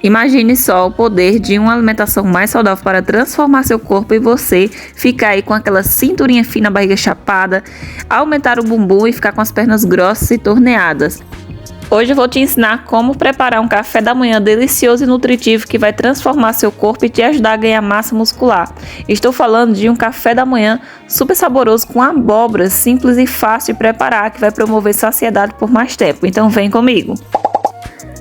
Imagine só o poder de uma alimentação mais saudável para transformar seu corpo e você ficar aí com aquela cinturinha fina, barriga chapada, aumentar o bumbum e ficar com as pernas grossas e torneadas. Hoje eu vou te ensinar como preparar um café da manhã delicioso e nutritivo que vai transformar seu corpo e te ajudar a ganhar massa muscular. Estou falando de um café da manhã super saboroso com abóbora, simples e fácil de preparar, que vai promover saciedade por mais tempo. Então vem comigo!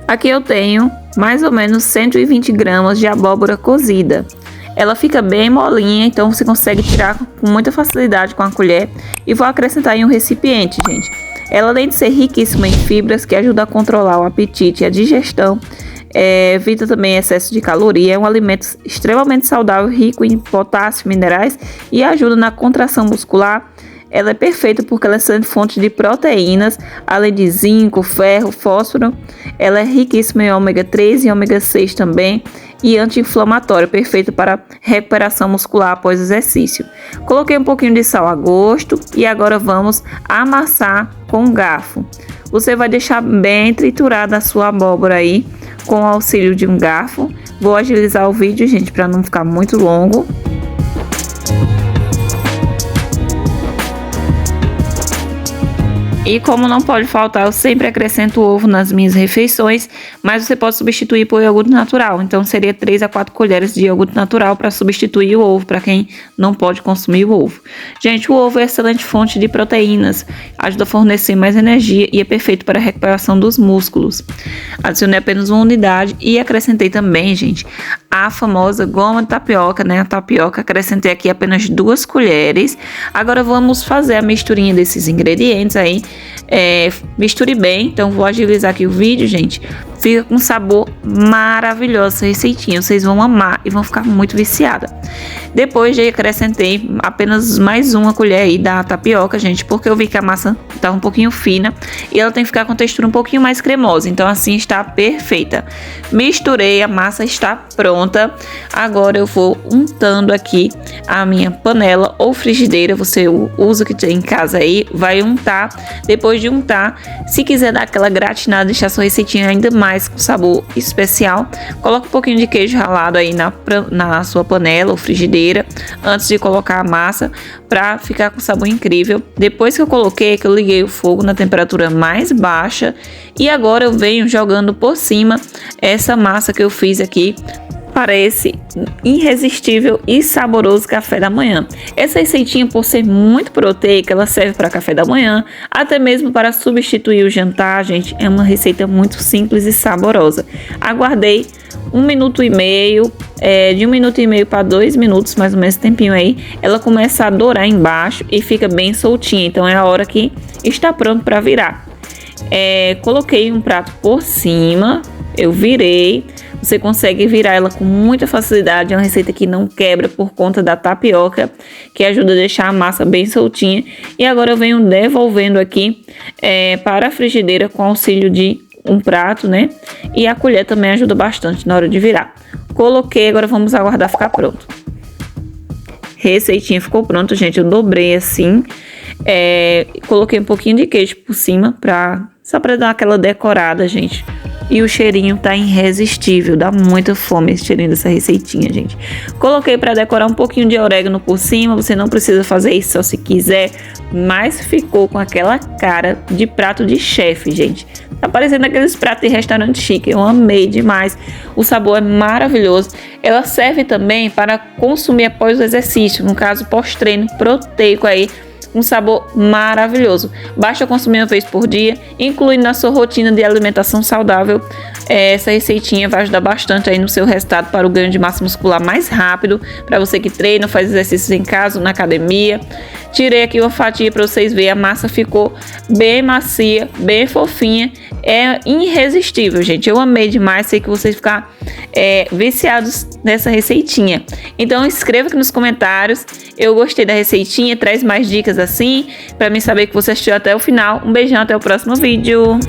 Aqui eu tenho mais ou menos 120 gramas de abóbora cozida. Ela fica bem molinha, então você consegue tirar com muita facilidade com a colher. E vou acrescentar em um recipiente, gente. Ela, além de ser riquíssima em fibras, que ajuda a controlar o apetite e a digestão, evita também excesso de caloria, é um alimento extremamente saudável, rico em potássio, minerais e ajuda na contração muscular. Ela é perfeita porque ela é fonte de proteínas, além de zinco, ferro, fósforo. Ela é riquíssima em ômega 3 e ômega 6 também e anti-inflamatória, perfeita para recuperação muscular após o exercício. Coloquei um pouquinho de sal a gosto e agora vamos amassar com um garfo. Você vai deixar bem triturada a sua abóbora aí com o auxílio de um garfo. Vou agilizar o vídeo, gente, para não ficar muito longo. E como não pode faltar, eu sempre acrescento ovo nas minhas refeições, mas você pode substituir por iogurte natural. Então seria 3 a 4 colheres de iogurte natural para substituir o ovo, para quem não pode consumir o ovo. Gente, o ovo é excelente fonte de proteínas, ajuda a fornecer mais energia e é perfeito para a recuperação dos músculos. Adicionei apenas uma unidade e acrescentei também, gente, a famosa goma de tapioca, né? A tapioca, acrescentei aqui apenas 2 colheres. Agora vamos fazer a misturinha desses ingredientes aí. Misture bem, então vou agilizar aqui o vídeo, gente. Fica com um sabor maravilhoso essa receitinha, vocês vão amar e vão ficar muito viciada. Depois já acrescentei apenas mais uma colher aí da tapioca, gente, porque eu vi que a massa tá um pouquinho fina e ela tem que ficar com textura um pouquinho mais cremosa, então assim está perfeita. Misturei, a massa está pronta. Agora eu vou untando aqui a minha panela ou frigideira, você usa o que tem em casa aí, vai untar. Depois de untar, se quiser dar aquela gratinada, deixar sua receitinha ainda mais com sabor especial, coloca um pouquinho de queijo ralado aí na sua panela ou frigideira antes de colocar a massa para ficar com sabor incrível. Depois que eu coloquei, que eu liguei o fogo na temperatura mais baixa e agora eu venho jogando por cima essa massa que eu fiz aqui para esse irresistível e saboroso café da manhã. Essa receitinha, por ser muito proteica, ela serve para café da manhã, até mesmo para substituir o jantar, gente. É uma receita muito simples e saborosa. Aguardei 1 minuto e meio, de 1 minuto e meio para 2 minutos, mais ou menos tempinho aí. Ela começa a dourar embaixo e fica bem soltinha, então é a hora que está pronto para virar. Coloquei um prato por cima, eu virei. Você consegue virar ela com muita facilidade, é uma receita que não quebra por conta da tapioca, que ajuda a deixar a massa bem soltinha. E agora eu venho devolvendo aqui para a frigideira com auxílio de um prato, né? E a colher também ajuda bastante na hora de virar. Coloquei, agora vamos aguardar ficar pronto. Receitinha ficou pronta, gente, eu dobrei assim. Coloquei um pouquinho de queijo por cima, só para dar aquela decorada, gente. E o cheirinho tá irresistível, dá muita fome esse cheirinho dessa receitinha, gente. Coloquei para decorar um pouquinho de orégano por cima, você não precisa fazer isso só se quiser, mas ficou com aquela cara de prato de chefe, gente. Tá parecendo aqueles pratos de restaurante chique, eu amei demais, o sabor é maravilhoso. Ela serve também para consumir após o exercício, no caso pós-treino proteico aí, um sabor maravilhoso. Basta consumir uma vez por dia, incluindo na sua rotina de alimentação saudável. Essa receitinha vai ajudar bastante aí no seu resultado para o ganho de massa muscular mais rápido, para você que treina, faz exercícios em casa, na academia. Tirei aqui uma fatia para vocês verem, a massa ficou bem macia, bem fofinha, é irresistível, gente. Eu amei demais, sei que vocês ficaram viciados nessa receitinha. Então escreva aqui nos comentários, eu gostei da receitinha, traz mais dicas assim, para mim saber que você assistiu até o final. Um beijão, até o próximo vídeo.